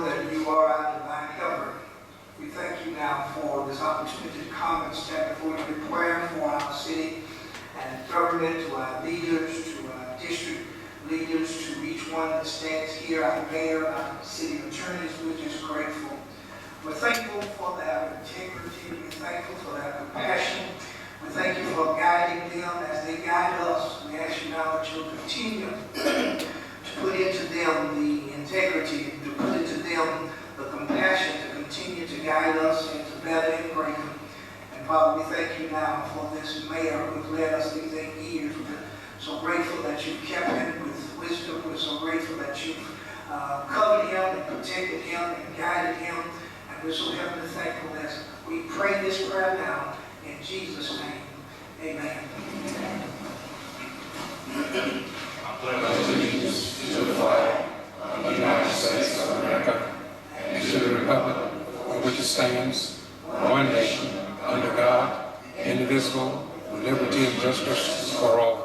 know that you are our divine helper. We thank you now for this opportunity to come and stand before you in prayer for our city and government, to our leaders, to our district leaders, to each one that stands here, our mayor, our city attorneys. We're just grateful. We're thankful for their integrity. We're thankful for their compassion. We thank you for guiding them as they guide us. We ask you now that you'll continue to put into them the integrity, to put into them the compassion to continue to guide us into better and greater. And Father, we thank you now for this mayor who's led us these 8 years. We're so grateful that you've kept him with wisdom. We're so grateful that you've covered him and protected him and guided him. And we're so heavenly thankful as we pray this prayer now in Jesus' name. Amen. I pledge allegiance to the flag of the United States of America and to the republic for which it stands, one nation, under God, indivisible, with liberty and justice for all.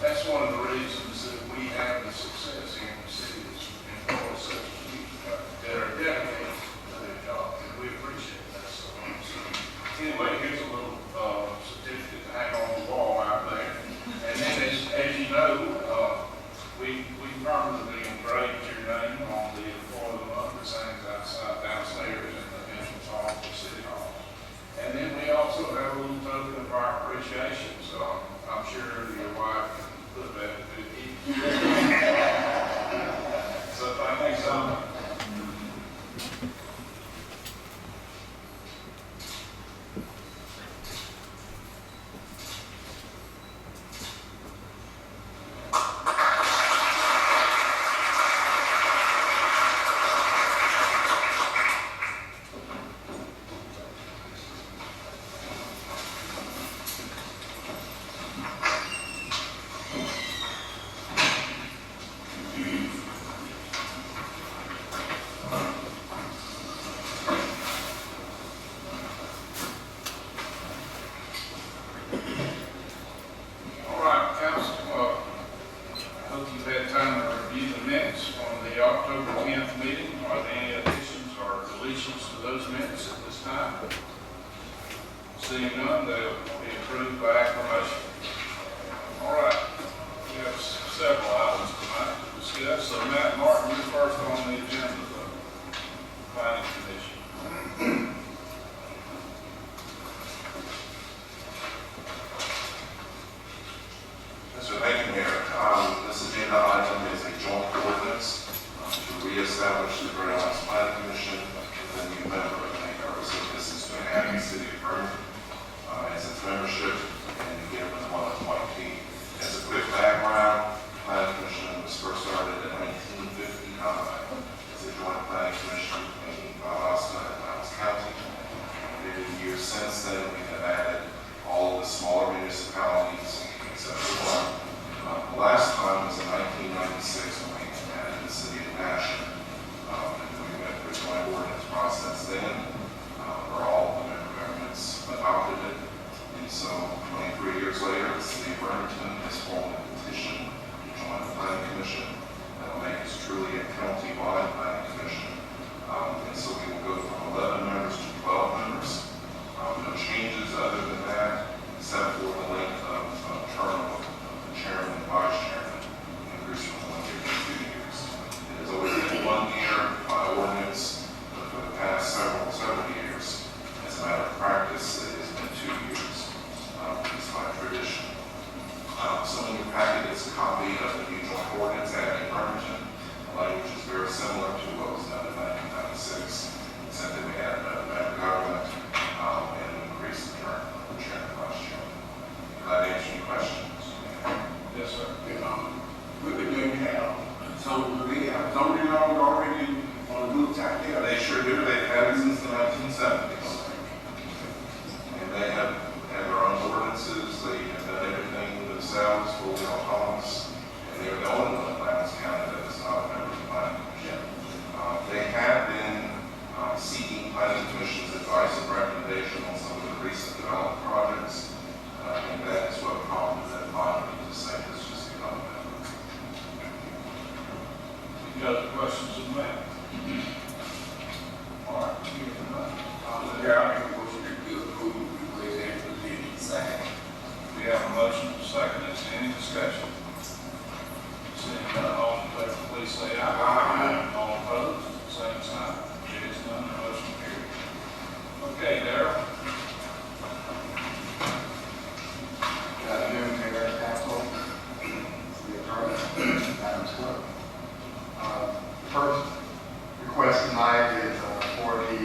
That's one of the reasons that we have the success in the city is employ such people. Seeing none, they'll be approved by acclamation. All right, we have several items tonight to discuss. So Matt Martin, you're first on the agenda, the planning commission. Mr. Thank you, Mayor. This agenda item is a joint ordinance to reestablish the Greater Alliance Planning Commission with a new member. The main purpose of this is to add the city of Birmingham as its membership and give them one appointee. As a quick background, the Planning Commission was first started in 1959 as a joint planning commission between Valdosta and Miles County. In the years since then, we have added all of the smaller municipalities except for one. The last time was in 1996 when we added the city of Nashville. We went through a joint ordinance process then, where all the member governments adopted it. And so 23 years later, the city of Burlington has formed a petition to join the planning commission that will make us truly a county-wide planning commission. And so we will go from 11 members to 12 members. No changes other than that, except for the length of term of the chairman and vice chairman, increased from 1 year to 2 years. It has always been 1 year by ordinance, but for the past several years, as a matter of practice, it has been 2 years. It's by tradition. So in your packet is a copy of the new joint ordinance adding Burlington. The language is very similar to what was done in 1996, except that we had a member government and increased the term of the chairman and vice chairman. Can I answer any questions? Yes, sir. With the new town, so we have zoning laws already on the books out there. They sure do. They've had it since the 1970s. And they have their own ordinances. They have done everything themselves, fully autonomous. And they're the only one in Adams County that is not a member of the planning commission. They have been seeking planning commission's advice and recommendation on some of the recent development projects. I think that is what prompted that body to say let's just become a member. Any other questions of Matt? All right, Yeah, I make a motion to approve the way they presented. Second. we have a motion to second. Is there any discussion? Seeing none, all in favor, please say aye. Aye. All opposed, same sign. It is none, the motion carries. Okay, Darrell. Good afternoon, Mayor and Council. The attorney, Madam Clerk. First request tonight is for the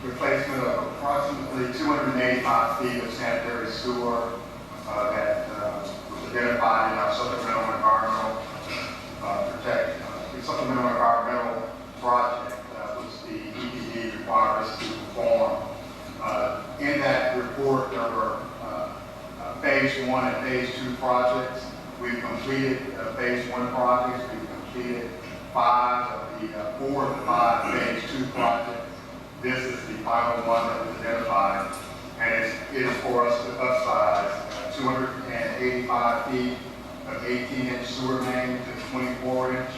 replacement of approximately 285 feet of sanitary sewer that was identified in our supplemental environmental project, which the EPD required us to perform. In that report, there were phase 1 and phase 2 projects. We've completed phase 1 projects. We've completed 5 of the 4 of the 5 phase 2 projects. This is the final one that was identified, and it is for us to upsize 285 feet of 18-inch sewer main to 24-inch.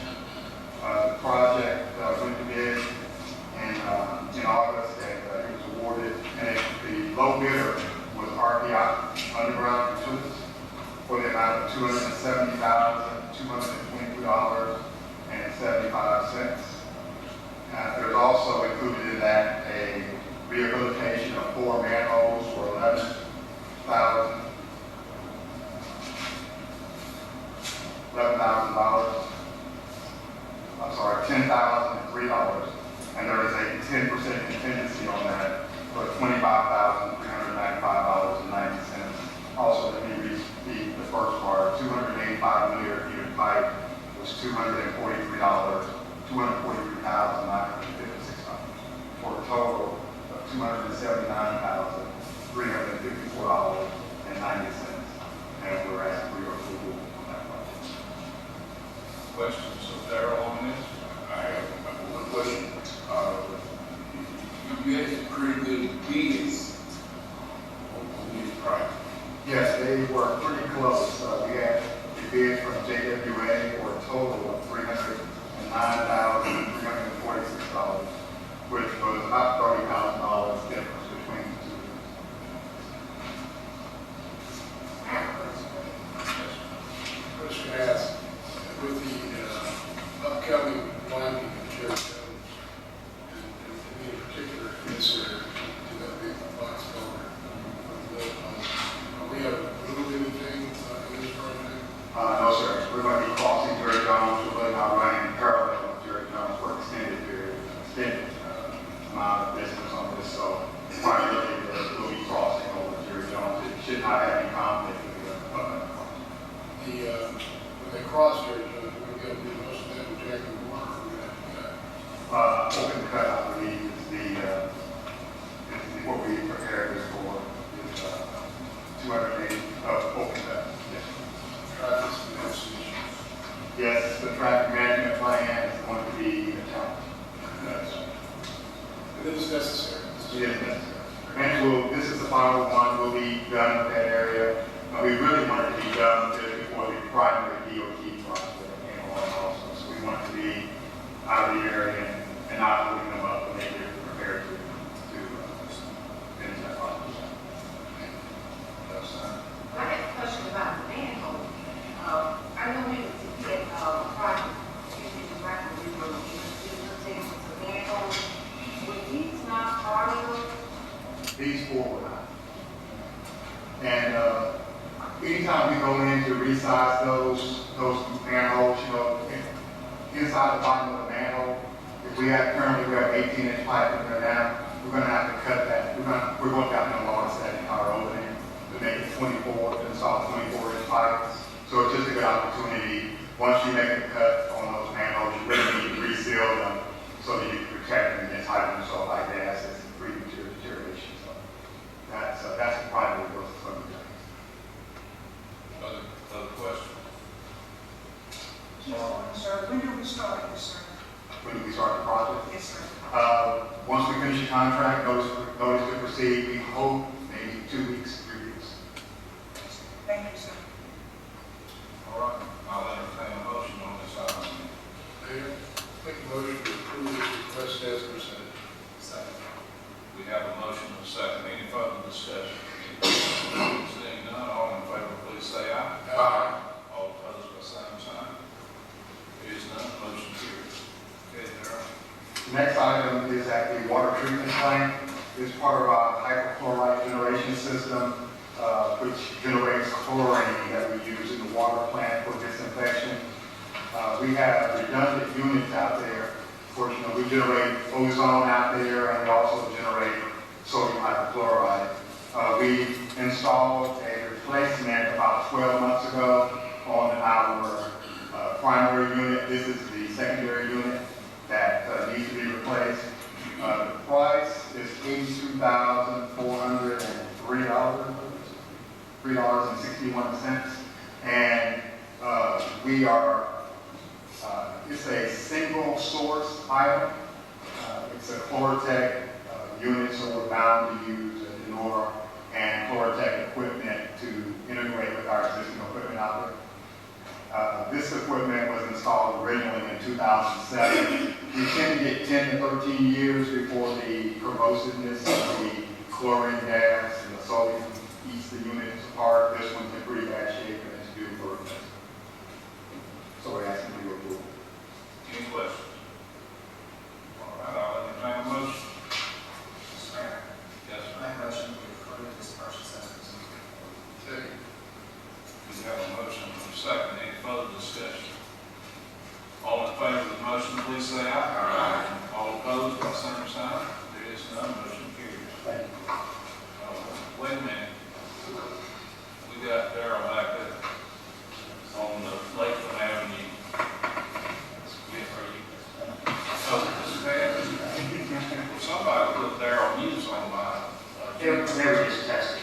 The project went to bid in August, and it was awarded, and the low bidder was RPI Underground Utilities for the amount of $270,222.75. There's also included in that a rehabilitation of 4 manholes for $11,000. I'm sorry, $10,003, and there is a 10% contingency on that for $25,395.90. Also, let me repeat the first part: 285 millimeter unit pipe was $243,956 for a total of $279,354.90, and we're asking for your approval on that project. Questions of Darrell on this? I have one question. You had some pretty good bids on this project. Yes, they were pretty close. We had the bid from JWA for a total of $309,346, which was about $30,000 difference And this is the final one, we'll be done with that area. We really want it to be done just before the primary DOT project came on also. So we want it to be out of the area and not holding them up when they get prepared to finish that project. I have a question about the manhole. I know we did a project, we were taking some manholes. Were these not part of? These four were not. And anytime we go in to resize those manholes, you know, inside the bottom of the manhole, if currently we have 18-inch pipe in there now, we're going to have to cut that. We're going to have to enlarge that entire opening to make it 24, to install 24-inch pipe. So it's just a good opportunity. Once you make a cut on those manholes, you really need to reseal them so that you can protect them against hydrogen sulfide gas and premature deterioration. So that's the primary purpose of the things. Other questions? Sir, when do we start this, sir? When do we start the project? Yes, sir. Once we finish the contract, notice to proceed, we hope maybe 2 weeks, 3 weeks. Thank you, sir. All right, I'll entertain a motion on this item. Mayor, make a motion to approve this request as presented. Second. We have a motion and a second. Any further discussion? Seeing none, all in favor, please say aye. Aye. All opposed, by same sign. There is none, motion carries. Okay, Darrell. The next item is at the water treatment plant. It's part of our hypochlorite generation system, which generates chlorine that we use in the water plant for disinfection. We have redundant units out there. Of course, you know, we generate ozone out there, and we also generate sodium hypochlorite. We installed a replacement about 12 months ago on our primary unit. This is the secondary unit that needs to be replaced. The price is $82,403.61. And we are, it's a single source item. It's a Chlorotech unit, so we're bound to use Denora and Chlorotech equipment to integrate with our existing equipment out there. This equipment was installed originally in 2007. We tend to get 10 to 13 years before the corrosiveness of the chlorine gas and the sodium eats the units apart. This one's in pretty bad shape and it's due for replacement. So we're asking for your approval. Any questions? All right, I'll entertain a motion. Yes, sir. My motion to approve this purchase as presented. Second. We have a motion and a second. Any further discussion? All in favor of the motion, please say aye. Aye. All opposed, by same sign. There is none, motion carries. Thank you. Wait a minute. We got Darrell back there on the Lakeland Avenue. Oh, this is bad. Somebody put Darrell Hughes on my. They were just testing.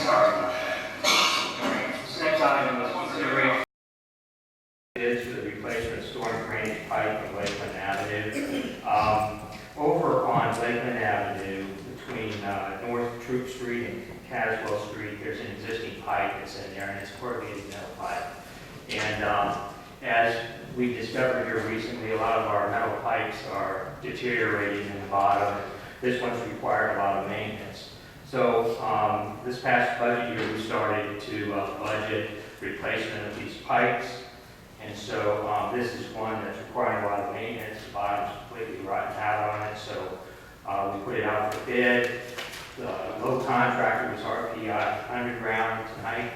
Sorry about that. Next item is consideration bids for the replacement of storm drainage pipe on Lakeland Avenue. Over on Lakeland Avenue, between North Troop Street and Caswell Street, there's an existing pipe that's in there, and it's corrugated metal pipe. And as we discovered here recently, a lot of our metal pipes are deteriorating in the bottom. This one's required a lot of maintenance. So this past budget year, we started to budget replacement of these pipes. And so this is one that's requiring a lot of maintenance. The bottom's completely rotten out on it. So we put it out for bid. The low contractor was RPI Underground. Tonight,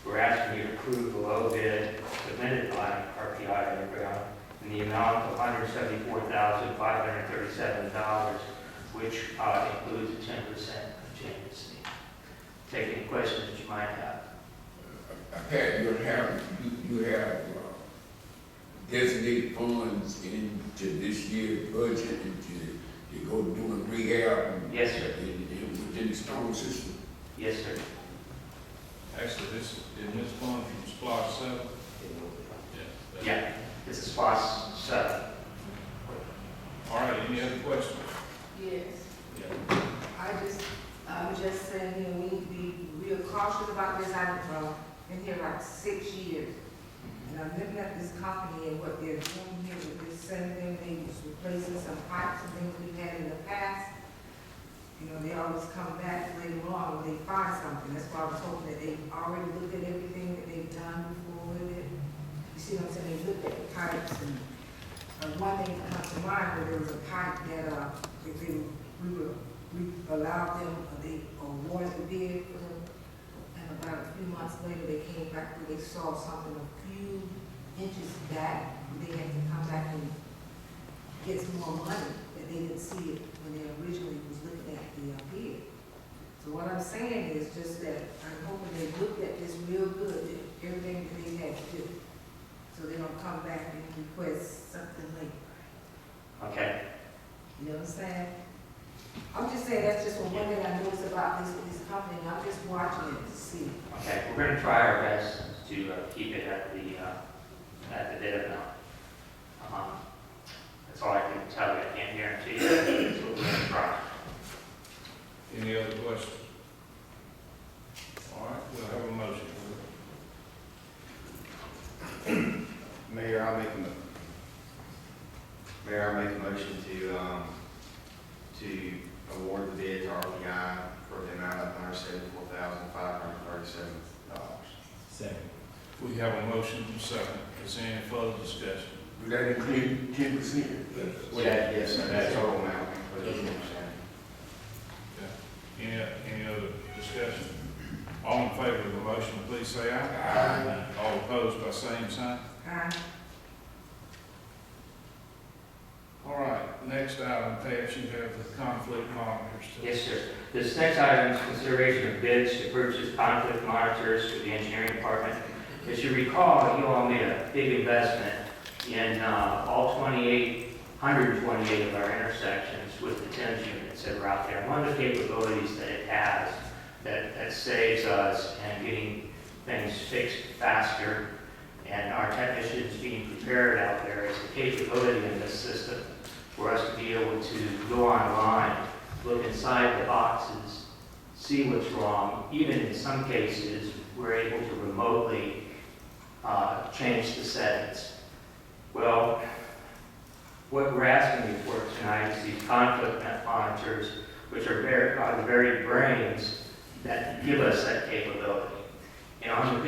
we're asking you to approve the low bid submitted by RPI Underground in the amount of $174,537, which includes a 10% contingency. Take any questions that you might have. Pat, you have designated funds into this year's budget to go doing rehab Yes, sir. within the storm system. Yes, sir. Actually, this fund from Splash 7? Yeah, this is SPOS 7. All right, any other questions? Yes. Yeah. I just just saying, you know, we need to be real cautious about this. I've been here like 6 years. And I'm looking at this company and what they're doing here with this same thing, they was replacing some pipes and things we've had in the past. You know, they always come back later on when they find something. That's why I was hoping that they already looked at everything that they've done before with it. You see what I'm saying? They looked at the pipes and one thing that comes to mind where there was a pipe that we allowed them, they awarded the bid for them. And about a few months later, they came back and they saw something a few inches back. They had to come back and get some more money that they didn't see it when they originally was looking at the bid. So what I'm saying is just that I'm hoping they looked at this real good, everything that they had to do. So they don't come back and request something later. Okay. You know what I'm saying? I'm just saying that's just one thing I noticed about this company. I'm just watching it to see. Okay, we're going to try our best to keep it at the bid amount. That's all I can tell you. I can't guarantee you. That's what we're going to try. Any other questions? All right, we'll have a motion. Mayor, I'll make a motion to award the bid to RPI for the amount of $174,537. Second. We have a motion and a second. Is there any further discussion? Would that include 10%? Yes, sir, that total amount. Any other discussion? All in favor of the motion, please say aye. Aye. All opposed by same sign. All right, next item, Pat, you have the conflict monitors. Yes, sir. This next item is consideration of bids to purchase conflict monitors for the engineering department. As you recall, you all made a big investment in all 128 of our intersections with the TENS units that are out there. One of the capabilities that it has that saves us and getting things fixed faster and our technicians being prepared out there is the capability in this system for us to be able to go online, look inside the boxes, see what's wrong. Even in some cases, we're able to remotely change the settings. Well, what we're asking you for tonight is these conflict monitors, which are the very brains that give us that capability. And on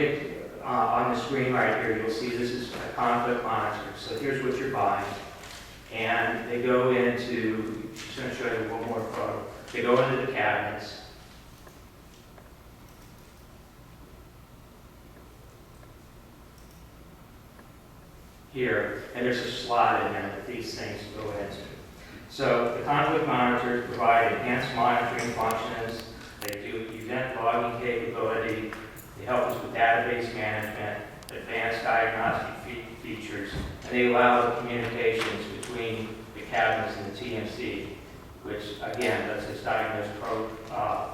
the screen right here, you'll see this is a conflict monitor. So here's what you're buying. And they go into, I'm just going to show you one more photo. They go into the cabinets. Here, and there's a slot in there that these things go into. So the conflict monitors provide enhanced monitoring functions. They do event logging capability. They help us with database management, advanced diagnostic features, and they allow the communications between the cabinets and the TMC, which again lets us diagnose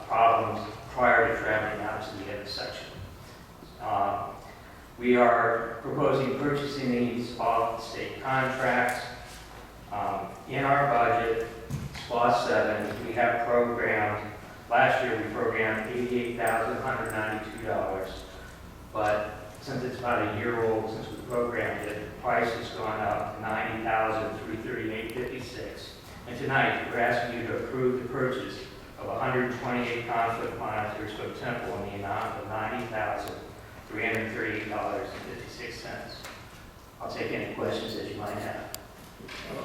problems prior to traveling out to the intersection. We are proposing purchasing these off state contracts. In our budget, SPOS 7, we have programmed, last year we programmed $88,192, but since it's about a year old since we programmed it, the price has gone up to $90,338.56. And tonight, we're asking you to approve the purchase of 128 conflict monitors from Temple in the amount of $90,338.56. I'll take any questions that you might have.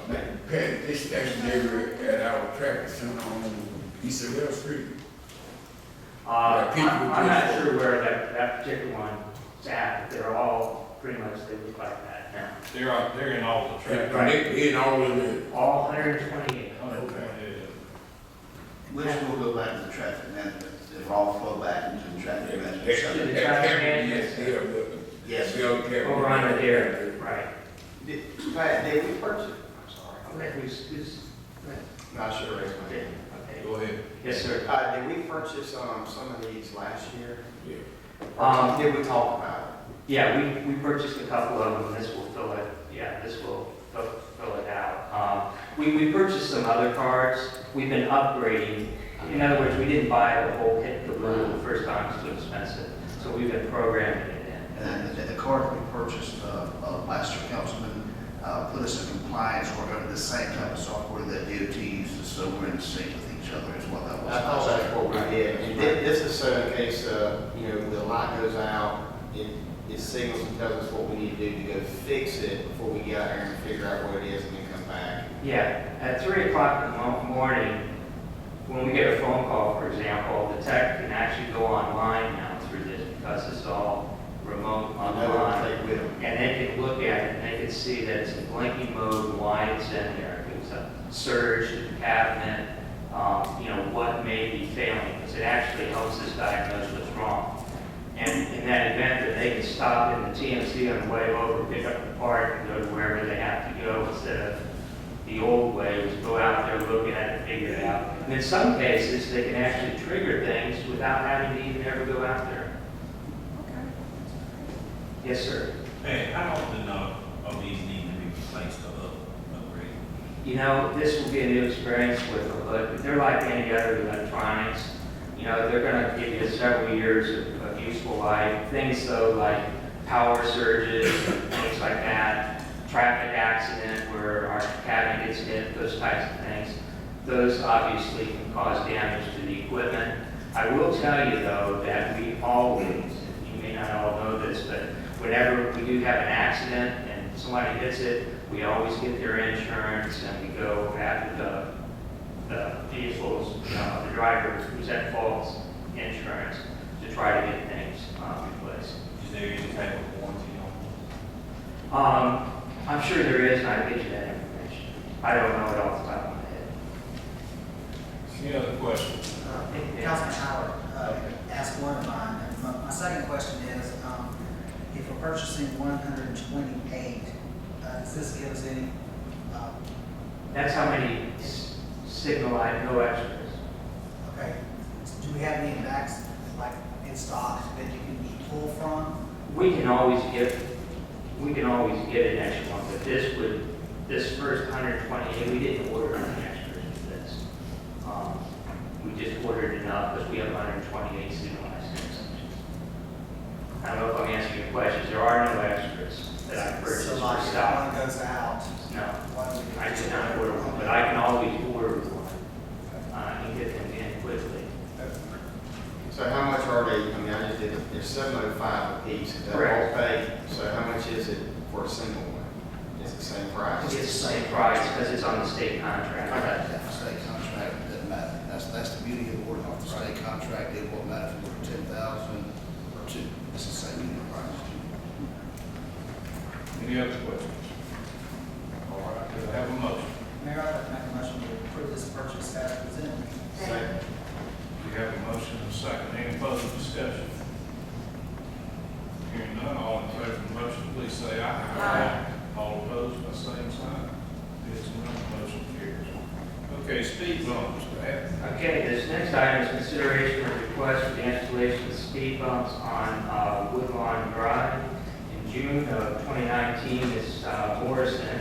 Pat, this stationary at our traffic center on East of L Street. I'm not sure where that particular one is at, but they're all pretty much, they look like that now. They're in all the traffic. Are they in all of the? All 128. Which will go back to the traffic management, they'll all flow back into the traffic management. To the traffic management. Yes. Over on the there, right. Pat, did we purchase? I'm sorry. Okay, who's, Not sure, raise my hand. okay. Go ahead. Yes, sir. Did we purchase some of these last year? Yeah. Did we talk about it? Yeah, we purchased a couple of them. This will fill it. Yeah, this will fill it out. We purchased some other cards. We've been upgrading In other words, we didn't buy the whole kit, the rule the first time, it's too expensive. So we've been programming it in. And the car that we purchased, last year, Councilman, put us in compliance, we're under the same type of software that DOT uses, so we're in sync with each other as well. That was I thought that's what we did. And this is so in case, you know, the light goes out, it signals and tells us what we need to do to go fix it before we get out here and figure out what it is and then come back. Yeah, at 3 o'clock in the morning, when we get a phone call, for example, the tech can actually go online now through this because it's all remote I know what online. to take with them. And they can look at it and they can see that it's in blinking mode and why it's in there. If it's a surge in the cabinet, you know, what may be failing, because it actually helps us diagnose what's wrong. And in that event, that they can stop in the TMC on the way over, pick up the part, and go to wherever they have to go, instead of the old way, was go out there, look at it, and figure it out. And in some cases, they can actually trigger things without having to even ever go out there. Yes, sir. Hey, how often of these need to be replaced or upgraded? You know, this will be a new experience with them, but they're like any other electronics. You know, they're going to give you several years of useful life. Things though like power surges and things like that, traffic accident where our cabinet gets hit, those types of things. Those obviously can cause damage to the equipment. I will tell you though that we always, you may not all know this, but whenever we do have an accident and somebody hits it, we always get their insurance and we go after the vehicles, the driver who's at fault's insurance to try to get things replaced. Is there any type of warranty on I'm sure there is, and I'll get you that information. I don't know it off the top of my head. Any other questions? Councilman Howard asked one of mine. And my second question is, if we're purchasing 128, does this give us any? That's how many signal light, no extras. Okay. Do we have any backs, like in stock, that you can pull from? We can always get an extra one, but this first 128, we didn't order any extras with this. We just ordered enough because we have 128 signal light stations. I don't know if I'm answering your questions. There are no extras that I purchased So for like stock. one goes out. No, Why do we do I this? did not order one, but I can always order one and get them in quickly. So how much are they, I mean, I just did, they're $705 a piece, is that all Correct. paid? So how much is it for a single one? Is it the same price? It's the same price because it's on the state contract. The state contract, it doesn't matter. That's the beauty of ordering off the state contract. It won't matter if we're 10,000 or 2. It's the same unit price. Any other questions? All right, do I have a motion? Mayor, I'd like to make a motion to approve this purchase as presented. Second. We have a motion and a second. Any further discussion? Hearing none, all in favor of the motion, please say aye. Aye. All opposed, by same sign. It's none, motion carries. Okay, speed bumps, Pat. Okay, this next item is consideration of request for the installation of speed bumps on Woodlawn Drive. In June of 2019, Ms. Morrison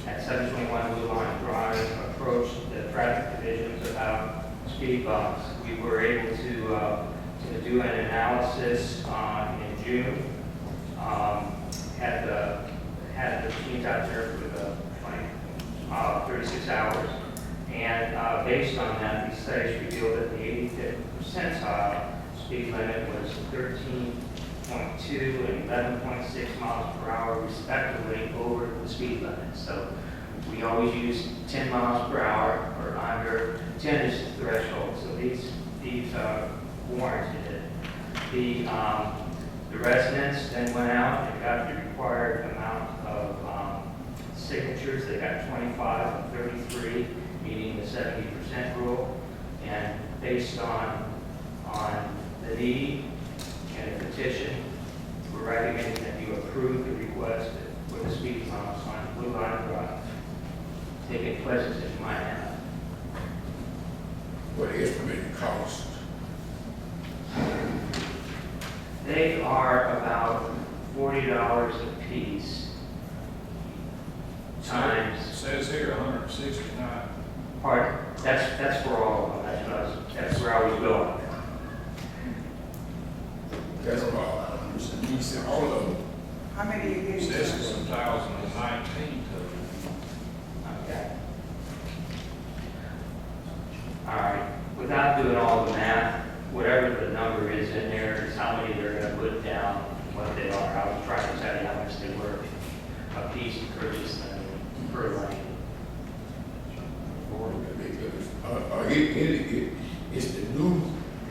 at 721 Woodlawn Drive approached the traffic divisions about speed bumps. We were able to do an analysis in June. Had the machines out there for the 36 hours. And based on that, the studies revealed that the 85th percentile speed limit was 13.2 and 11.6 miles per hour respectively over the speed limit. So we always use 10 miles per hour or under. 10 is the threshold. So these warranted it. The residents then went out and got the required amount of signatures. They got 25 and 33, meeting the 70% rule. And based on the need and the petition, we're recommending that you approve the request for the speed bumps on Blue Line Drive. Take any questions that you might have. What estimated cost? They are about $40 a piece times, Says here 169. pardon, That's for all of them, that's where I was going. That's all. You said all of them. How many you get? This is 2019 Okay. All right, without doing all the math, whatever the number is in there is how many they're gonna put down, what they are. I was trying to tell you how much they were a piece to purchase them per lane. It's the new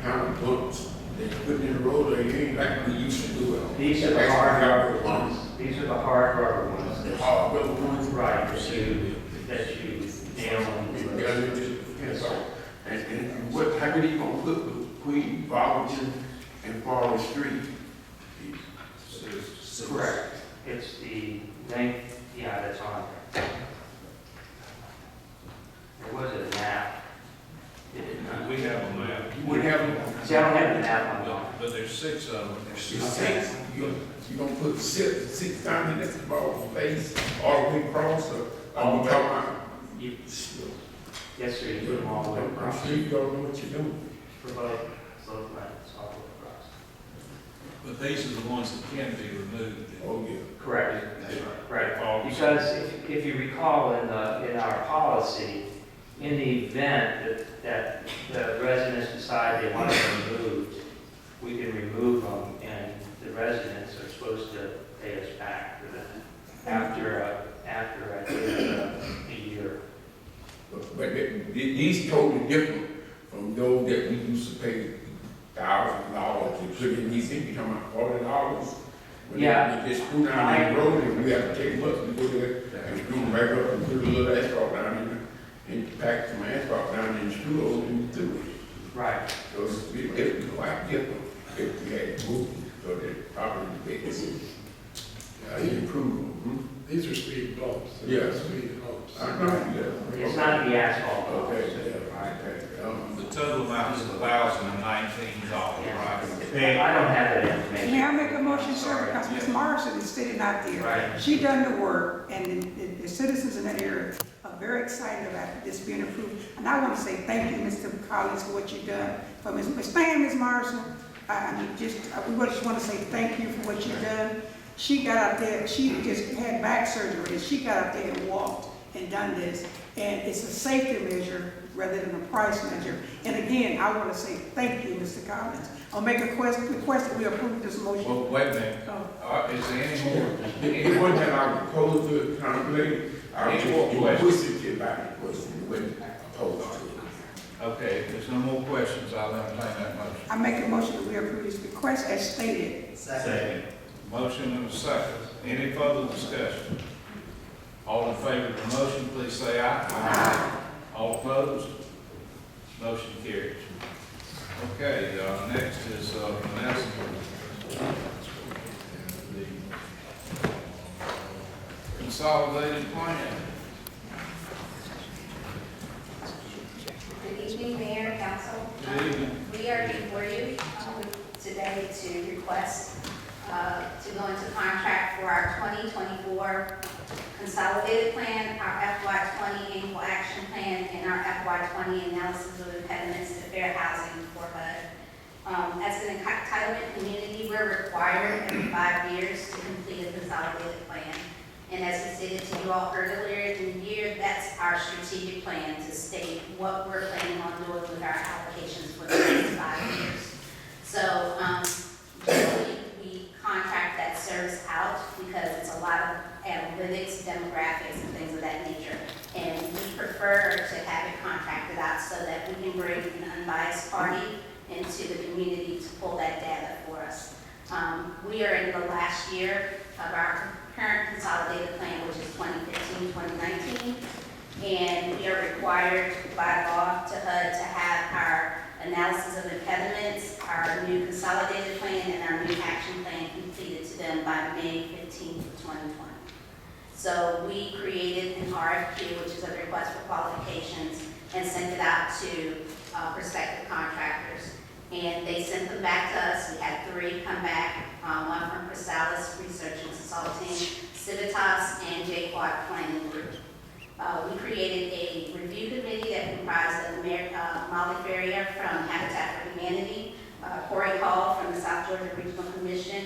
kind of bumps that you put in the road, or you ain't like we used to do it. These are the hard rubber ones. These are the hard rubber ones. The hard rubber ones. Right, that you nail into. And what, how many you gonna put between Volunteer and Forest Street? Correct. It's the length, yeah, that's on there. There was a map. It did not. We have a map. We have. See, I don't have the map on it. But there's 6 of them. There's 6. You gonna put six down in that ball face all the way across, or I'm talking about? Yes, sir, you put them all the way across. I'm sure you don't know what you're doing. For both lanes, all the way across. But these are the ones that can be removed. Oh, yeah. Correct. Right. All Because if you recall in our policy, in the event that the residents decide they want them removed, we can remove them, and the residents are supposed to pay us back for that after I think a year. But these totally different from those that we used to pay $1,000 to put in these, you're talking about $40. When Yeah. they just screw down the road, and we have to take them up and go there and screw them back up and put a little asphalt down in there, and pack some asphalt down and screw those and do it. Right. So it'd be quite different if we had to move them, so that property base. It improved them. These are speed bumps. Yes. Speed bumps. I know, yeah. It's not the asphalt. Okay, yeah, right, okay. The total amount is $1,019, right? I don't have that information. May I make a motion, sir, because Ms. Morrison is sitting out there. Right. She done the work, and the citizens in that area are very excited about this being approved. And I want to say thank you, Mr. Collins, for what you've done. For Ms. Morrison, we just want to say thank you for what you've done. She got out there, she just had back surgery, and she got out there and walked and done this. And it's a safety measure rather than a price measure. And again, I want to say thank you, Mr. Collins. I'll make a request that we approve this motion. Well, wait a minute. Is there any more? It wasn't that I was opposed to it, contemplating. I was just pushed about it, wasn't opposed to it. Okay, if there's no more questions, I'll entertain that motion. I make a motion that we approve this request as stated. Second. Motion and a second. Any further discussion? All in favor of the motion, please say aye. Aye. All opposed? Motion carries. Okay, next is Vanessa. The consolidated plan. Good evening, Mayor, Council. Good evening. We are before you today to request to go into contract for our 2024 consolidated plan, our FY20 annual action plan, and our FY20 analysis of impediments to fair housing for HUD. As an entitlement community, we're required every 5 years to complete a consolidated plan. And as we stated to you all earlier in the year, that's our strategic plan to state what we're planning on doing with our applications for the next 5 years. So generally, we contract that service out because it's a lot of analytics, demographics, and things of that nature. And we prefer to have it contracted out so that we can bring an unbiased party into the community to pull that data for us. We are in the last year of our current consolidated plan, which is 2015-2019, and we are required by law to HUD to have our analysis of impediments, our new consolidated plan, and our new action plan completed to them by May 15th, 2020. So we created an RFQ, which is a request for qualifications, and sent it out to prospective contractors. And they sent them back to us. We had 3 come back, one from Chrysalis Research and Consulting, Civitas, and G.B.R Planning Group. We created a review committee that comprised of Molly Ferrier from Habitat for Humanity, Corey Hall from the South Georgia Regional Commission,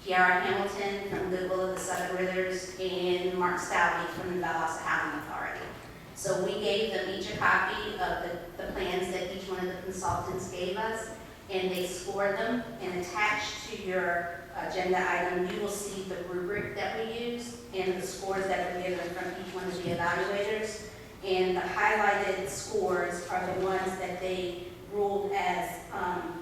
G.B.R. Hamilton from Goodwill of the Southern Withers, and Mark Stalvey from the Valdosta Housing Authority. So we gave them each a copy of the plans that each one of the consultants gave us, and they scored them, and attached to your agenda item, you will see the rubric that we use and the scores that were given from each one of the evaluators. And the highlighted scores are the ones that they ruled as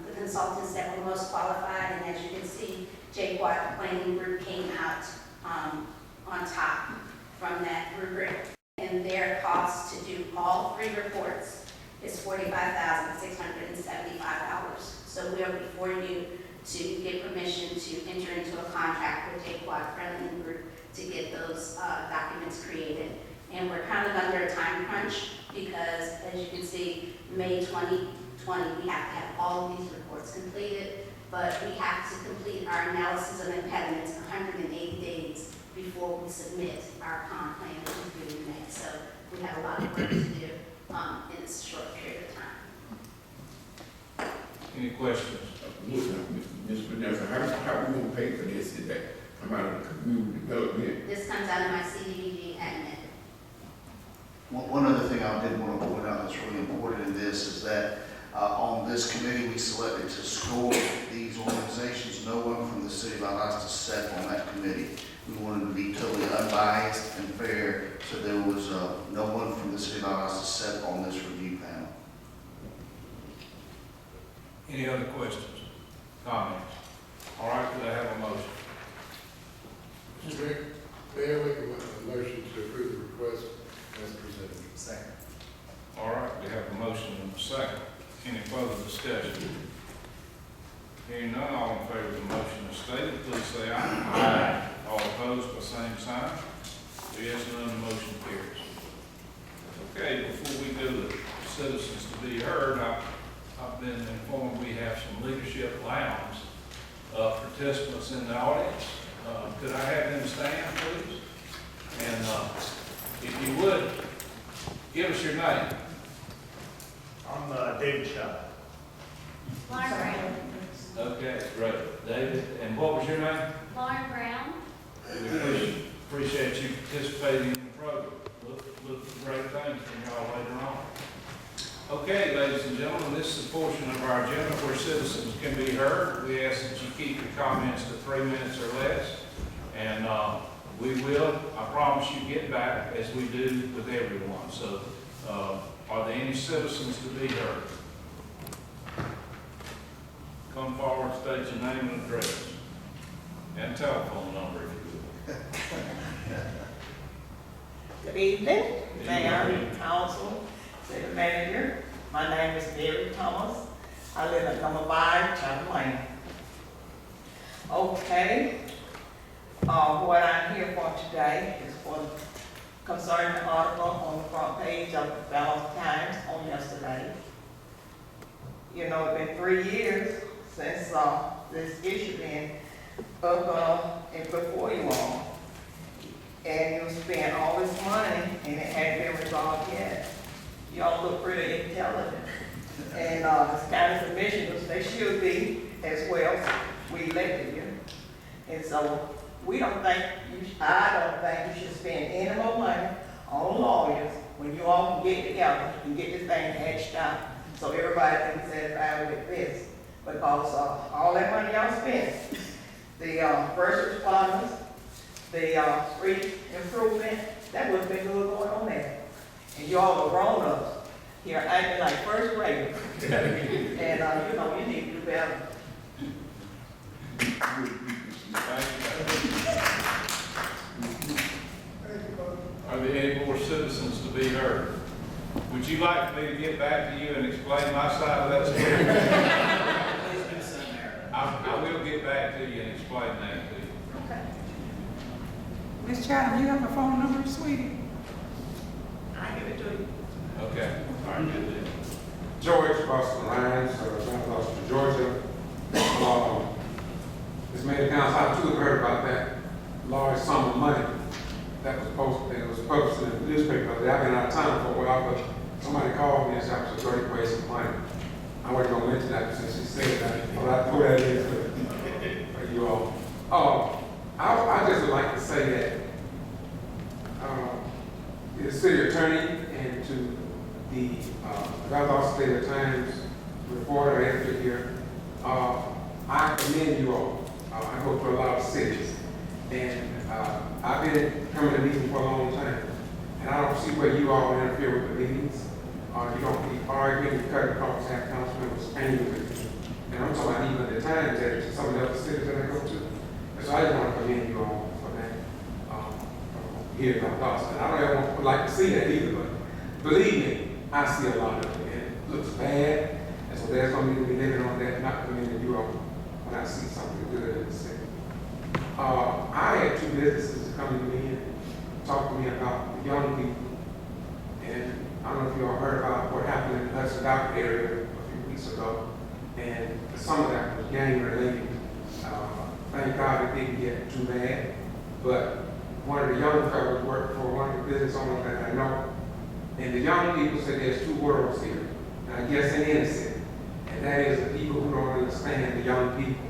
the consultants that were most qualified. And as you can see, G.B.R. Planning Group came out on top from that rubric. And their cost to do all 3 reports is $45,675. So we are before you to get permission to enter into a contract with G.B.R. Planning Group to get those documents created. And we're kind of under a time crunch because, as you can see, May 2020, we have to have all of these reports completed, but we have to complete our analysis of impediments 180 days before we submit our comp plan, which is due in May. So we have a lot of work to do in this short period of time. Any questions? Mr. Vanessa, how we gonna pay for this? Is that come out of the community development? This comes out of my CDBG admin. One other thing I did want to point out that's really important in this is that on this committee, we selected to score these organizations. No one from the city of Valdosta sat on that committee. We wanted to be totally unbiased and fair, so there was no one from the city of Valdosta sat on this review panel. Any other questions, comments? All right, could I have a motion? Mr. Mayor, I make a motion to approve the request as presented. Second. All right, we have a motion and a second. Any further discussion? Hearing none, all in favor of the motion as stated, please say aye. Aye. All opposed by same sign. Yes, none, the motion carries. Okay, before we do the citizens to be heard, I've been informed we have some leadership lounge participants in the audience. Could I have them stand, please? And if you would, give us your name. I'm David Shaw. Lauren Brown. Okay, great. David, and what was your name? Lauren Brown. We appreciate you participating in the program. Look for great things from y'all later on. Okay, ladies and gentlemen, this is a portion of our agenda where citizens can be heard. We ask that you keep your comments to 3 minutes or less. And we will, I promise you, get back as we do with everyone. So are there any citizens to be heard? Come forward, state your name and address. And telephone number if you would. Good evening, Mayor, Council, City Manager. My name is Mary Thomas. I live at number 5, Chapel Lane. Okay, what I'm here for today is for concerning the article on the front page of the Valdosta Times on yesterday. You know, it's been 3 years since this issue been up and before you all. And you spent all this money and it hadn't been resolved yet. Y'all look pretty intelligent. And as county commissioners, they should be as well. We elected you. And so we don't think, I don't think you should spend any more money on lawyers when you all can get together and get this thing hashed out so everybody can be satisfied with this. Because all that money y'all spent, the first responders, the street improvement, that would have been good going on there. And y'all are grown-ups here acting like first graders. And you know, you need to do better. Are there any more citizens to be heard? Would you like me to get back to you and explain my side of that story? I will get back to you and explain that to you. Okay. Ms. Chatham, you have my phone number, sweetie? I give it to you. Okay, all right, good deal. George across the line, Valdosta, Georgia. This Mayor Council, I too have heard about that large sum of money that was posted, that was posted in the newspaper. I say that, but I throw that in for you all. I just would like to say that the city attorney and to the Valdosta State Times reporter editor here, I commend you all. I go to a lot of cities, and I've been coming to meetings for a long time, and I don't see where you all interfere with the meetings. You don't be arguing, you cut across, have council members angry with you. And I'm talking about even the times that some of the other cities that I go to. And so I just want to commend you all for that here in Valdosta. I don't ever like to see that either, but believe me, I see a lot of it, and it looks bad. And so there's going to be living on that, not commending you all when I see something good in the city. I had two businesses come to me and talk to me about the young people. And I don't know if you all heard about what happened in the Hudson Dock area a few weeks ago. And some of that was gang related. Thank God it didn't get too bad. But one of the young fellows worked for one of the business owners that I know. And the young people said there's two worlds here. And I guess in innocent. And that is the people who don't understand the young people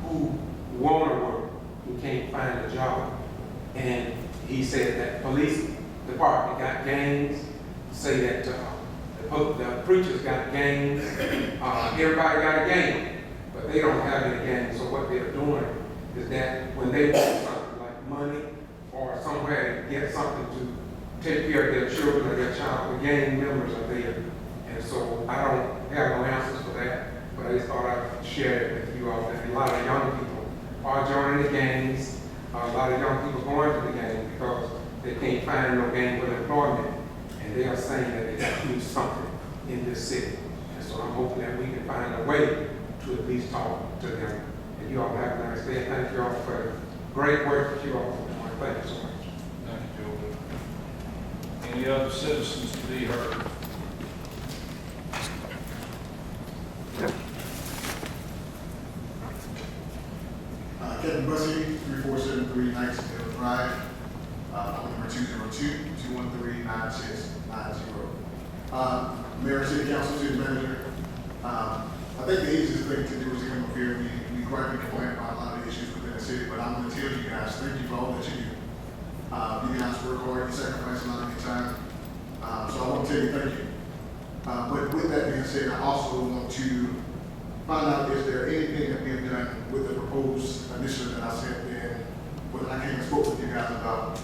who want to work, who can't find a job. And he said that police department got gangs, say that the preachers got gangs, everybody got a gang, but they don't have any gangs. So what they're doing is that when they want something like money or somewhere to get something to take care of their children or their child, the gang members are there. And so I don't have no answers for that, but I just thought I'd share it with you all that a lot of young people are joining the gangs, a lot of young people going to the gang because they can't find no gainful employment, and they are saying that they got to do something in this city. And so I'm hoping that we can find a way to at least talk to them. And you all have a nice day. Thank you all for the great work that you all are doing. Thank you so much. Thank you, Joel. Any other citizens to be heard? Kevin Bussey, 3473 Knightsville Drive, phone number 202-213-9690. Mayor, City Council, City Manager, I think the easiest thing to do is come up here. We gripe and complain about a lot of issues within the city, but I'm going to tell you guys, thank you for all that you do. You guys work hard, you sacrifice a lot of your time, so I want to tell you thank you. But with that being said, I also want to find out is there anything that we have done with the proposed initiative that I sent in, when I came and spoke with you guys about,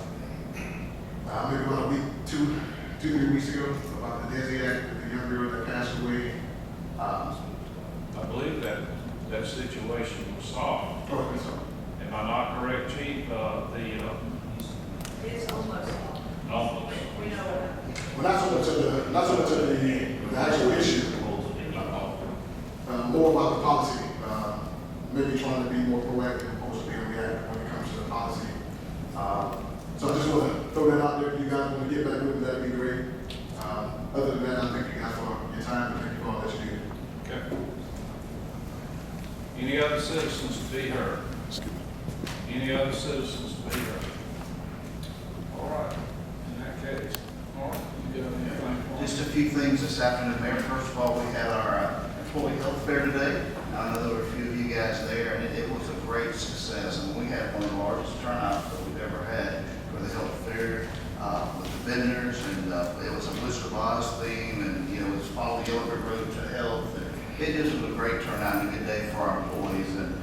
maybe about a week, two, 3 weeks ago, about the Desi Act with the young girl that passed away. I believe that situation was solved. Oh, that's all. Am I not correct, Chief? It's almost. Almost. We know. Well, not so much of the actual issue, more about the policy, maybe trying to be more proactive opposed to being reactive when it comes to the policy. So I just want to throw that out there. If you guys want to get back with it, that'd be great. Other than that, I thank you guys for your time and thank you for all that you do. Okay. Any other citizens to be heard? Any other citizens to be heard? All right. In that case, Mark, you got anything for us? Just a few things this afternoon, Mayor. First of all, we had our employee health fair today. I know there were a few of you guys there, and it was a great success. And we had one of the largest turnouts that we've ever had for the health fair with the vendors, and it was a Wizard of Oz theme, and it was Follow the Yellow Brick Road to Health. And it just was a great turnout and a good day for our employees, and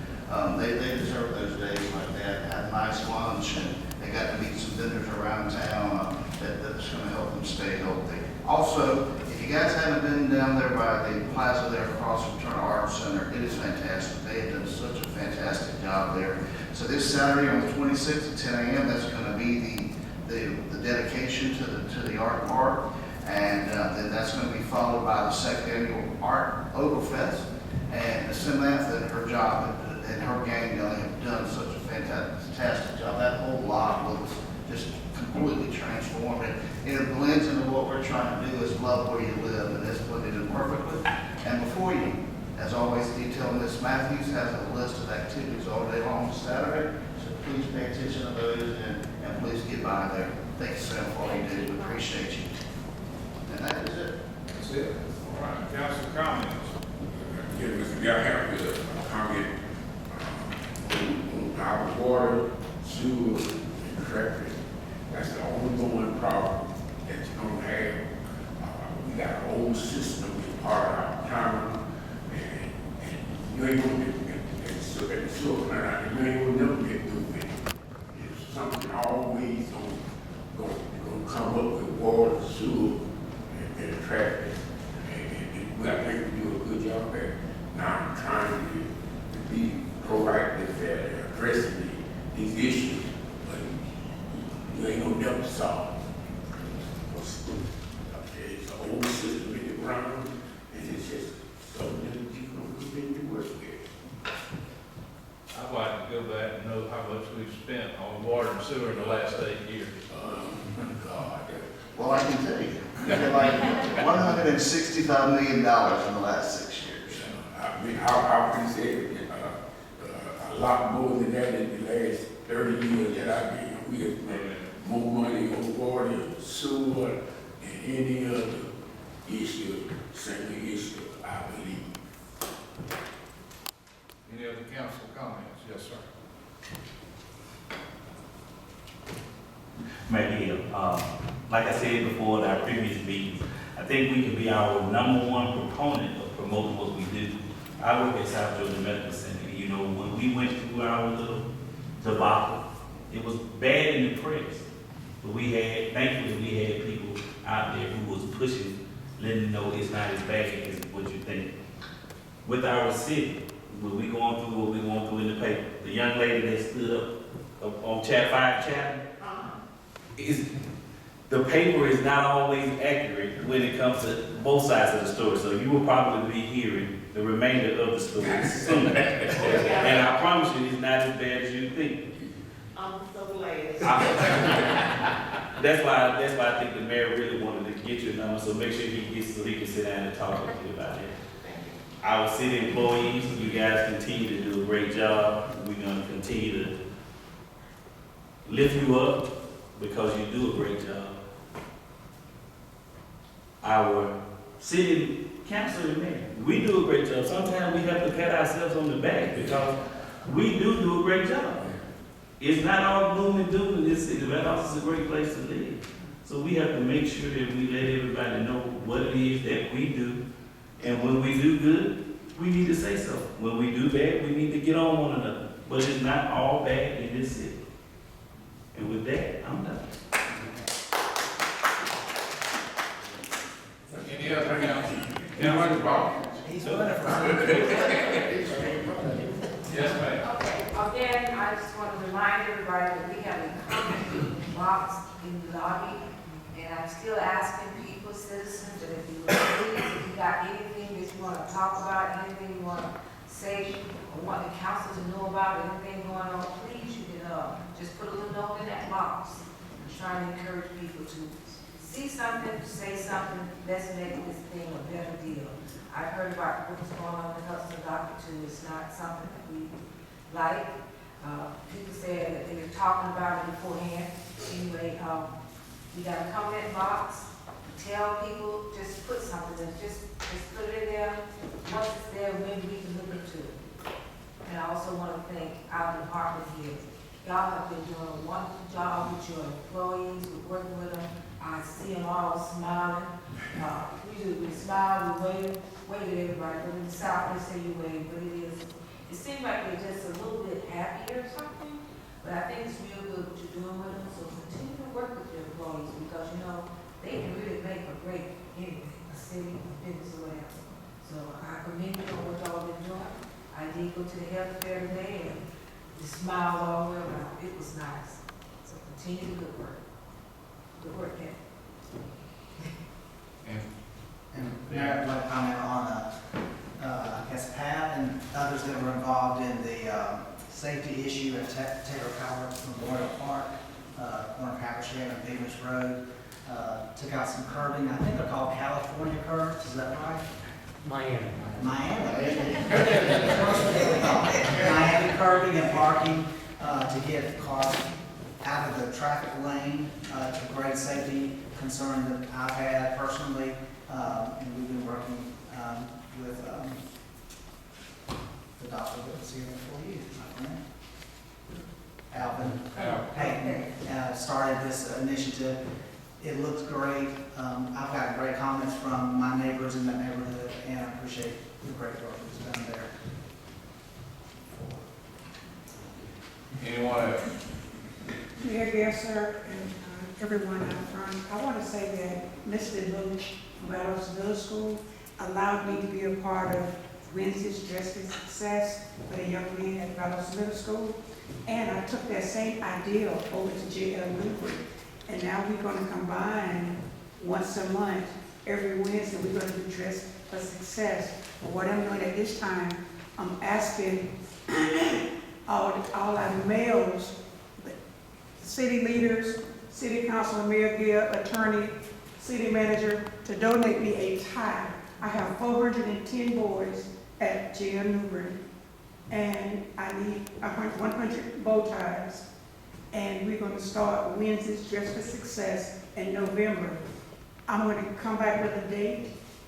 they deserve those days like that. Had a nice lunch, and they got to meet some vendors around town that's going to help them stay healthy. Also, if you guys haven't been down there by the plaza there across from Turner Arts Center, it is fantastic. They have done such a fantastic job there. So this Saturday on the 26th at 10 a.m., that's going to be the dedication to the art park, and then that's going to be followed by the second annual Art Oberfest. And Samantha and her job and her gang have done such a fantastic job. That whole lot looks just completely transformed, and it blends into what we're trying to do is love where you live, and that's blended in perfectly. And before you, as always, detailed, Ms. Matthews has a list of activities all day long Saturday, so please pay attention to those and please get by there. Thank you, Sam, for all you do. We appreciate you. And that is it. That's it. All right, council comments. get Mr. Gallagher to comment on our water, sewer, and traffic. That's the ongoing problem that you're gonna have. We got an old system as part of our town, and you ain't gonna get the sewer plant out there, you ain't gonna never get through it. It's something always gonna come up with water, sewer, and traffic. And I think we do a good job at now trying to be proactive at addressing these issues, but you ain't gonna never solve it. It's an old system in the ground, and it's just something that you're gonna continue to work with. I'd like to go back and know how much we've spent on water and sewer in the last 8 years. God. Well, I can tell you, like $165 million in the last 6 years. I mean, I can say a lot more than that in the last 30 years that I've been. We have spent more money on water, sewer, and any other issue, single issue, I believe. Any other council comments? Yes, sir. Maybe, like I said before in our previous meetings, I think we can be our #1 proponent of promoting what we do. I work at South Georgia Medical Center. You know, when we went through our little debacle, it was bad in the press. But thankfully, we had people out there who was pushing, letting them know it's not as bad as what you think. With our city, when we going through what we going through in the paper, the young lady that stood up on Chat 5 Chapter, the paper is not always accurate when it comes to both sides of the story. So you will probably be hearing the remainder of the story soon. And I promise you, it's not as bad as you think. I'm so glad. That's why I think the mayor really wanted to get your number, so make sure he gets so he can sit down and talk with you about it. Our city employees, you guys continue to do a great job. We're gonna continue to lift you up because you do a great job. Our city council and mayor, we do a great job. Sometimes we have to pat ourselves on the back because we do a great job. It's not all gloom and doom in this city. That also is a great place to live. So we have to make sure that we let everybody know what it is that we do. And when we do good, we need to say so. When we do bad, we need to get on one another. But it's not all bad in this city. And with that, I'm done. Any other council? He's running for Yes, ma'am. Okay, again, I just want to remind everybody that we have a comment box in the lobby, and I'm still asking people, citizens, that if you got anything that you want to talk about, anything you want to say, or want the council to know about, anything going on, please, you can just put a little note in that box. I'm trying to encourage people to see something, say something, let's make this thing a better deal. I've heard about what's going on with Hudson Doctor too. It's not something that we like. People said that they were talking about it beforehand. Anyway, we got a comment box. Tell people, just put something in, just put it in there. Once it's there, maybe we can look into it. And I also want to thank our department here. Y'all have been doing a wonderful job with your employees, with working with them. I see them all smiling. We smile, we wave at everybody. But in the South, they say you wave, but it seems like they're just a little bit happier or something. But I think it's real good what you're doing with them. So continue to work with your employees because, you know, they can really make a great anything, a city, a business, or whatever. So I commend you on what y'all been doing. I did go to the health fair today and the smiles all the way around. It was nice. So continue the good work. Good work, Ken. And Mayor, I'd like to comment on, I guess Pat and others that were involved in the safety issue at Taylor Power Memorial Park, corner of Haversham and Beamish Road. Took out some curbing. I think they're called California curbs. Is that right? Miami. Miami curbing and parking to get cars out of the traffic lane to great safety concern that I've had personally. And we've been working with adopted it, it's here before you, my friend. Alvin Alvin. Payton started this initiative. It looks great. I've got great comments from my neighbors in that neighborhood, and I appreciate the great work that's done there. Anyone else? Mayor Gesser and everyone out front, I want to say that Mr. Lynch from Valdosta Middle School allowed me to be a part of Wednesday's Dress for Success for the young men at Valdosta Middle School. And I took that same idea over to G.B.R. And now we're going to combine once a month, every Wednesday, we're going to do Dress for Success. But what I'm doing at this time, I'm asking all our males, city leaders, city councilor, mayor, Gibb, attorney, city manager, to donate me a tie. I have 410 boys at G.R. Newbern, and I need 100 bow ties. And we're going to start Wednesday's Dress for Success in November. I'm going to come back with a date,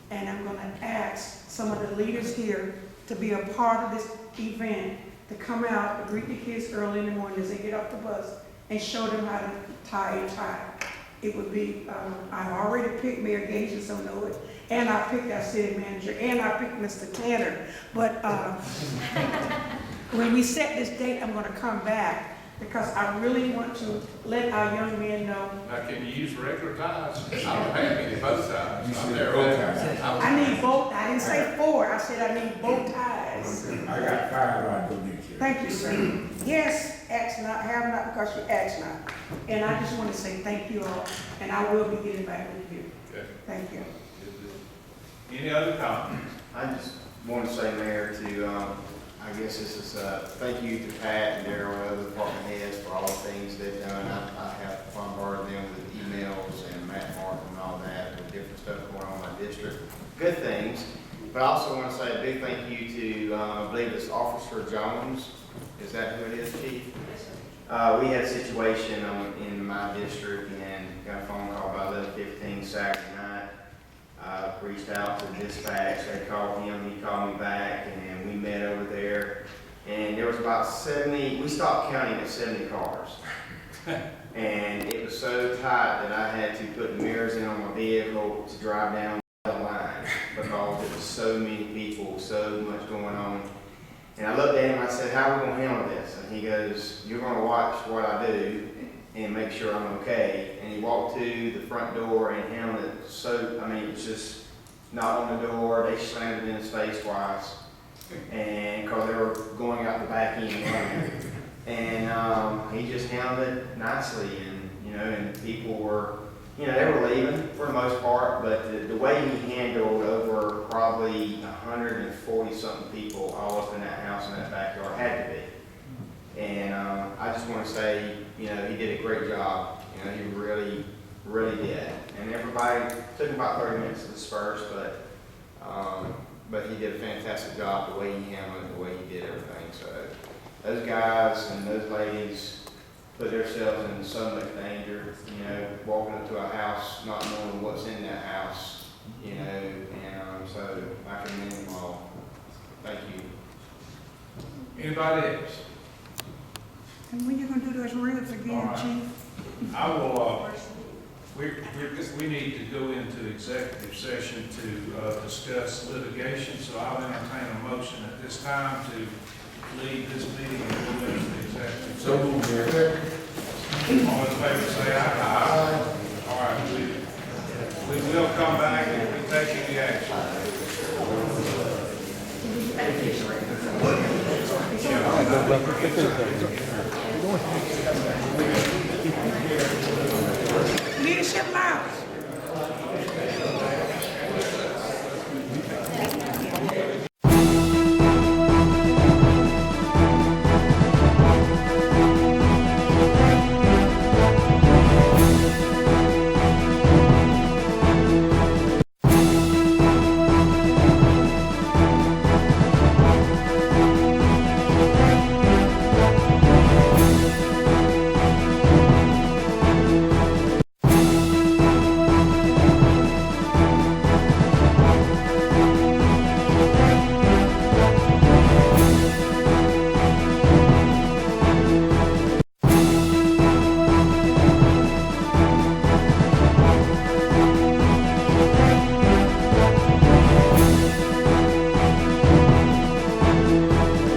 and I'm going to ask some of the leaders here to be a part of this event, to come out and greet the kids early in the morning as they get off the bus and show them how to tie a tie. It would be, I've already picked Mayor Gage, so know it, and I picked our city manager, and I picked Mr. Tanner. But when we set this date, I'm going to come back, because I really want to let our young men know. Now, can you use regular ties? I don't have any bow ties. I'm there. I need both. I didn't say 4. I said I need bow ties. I got 5 on donation. Thank you, sir. Yes, ask not, have not, because you ask not. And I just want to say thank you all, and I will be getting back with you. Okay. Thank you. Any other comments? I just want to say, Mayor, I guess this is, thank you to Pat and Darrell and other department heads for all the things they've done. I have bombarded them with emails and Matt Martin and all that, with different stuff going on in my district. Good things. But I also want to say a big thank you to, I believe it's Officer Jones. Is that who it is, Chief? We had a situation in my district and got a phone call by 11:15 Saturday night. Reached out to dispatch, they called him, he called me back, and we met over there. And there was about 70, we stopped counting at 70 cars. And it was so tight that I had to put mirrors in on my vehicle to drive down the line, because there was so many people, so much going on. And I looked at him, I said, how are we gonna handle this? And he goes, you're gonna watch what I do and make sure I'm okay. And he walked to the front door and handled it so, I mean, it was just not on the door. They slammed it in his face twice. And because they were going out the back end. And he just handled it nicely. And, and people were, they were leaving for the most part, but the way he handled over probably 140 something people all up in that house in that backyard had to be. And I just want to say, he did a great job. He really, really did. And everybody took about 30 minutes to disperse, but he did a fantastic job the way he handled it, the way he did everything. So those guys and those ladies put themselves in so much danger, walking up to a house, not knowing what's in that house, and so I commend them all. Thank you. Anybody else? And when you gonna do those ribs again, All right. Chief? I will, we need to go into executive session to discuss litigation, so I'll entertain a motion at this time to leave this meeting and go into the executive So session. moved, Mayor. All in favor, say aye. Aye. All right, we will come back if we take any action. Leadership Lounge.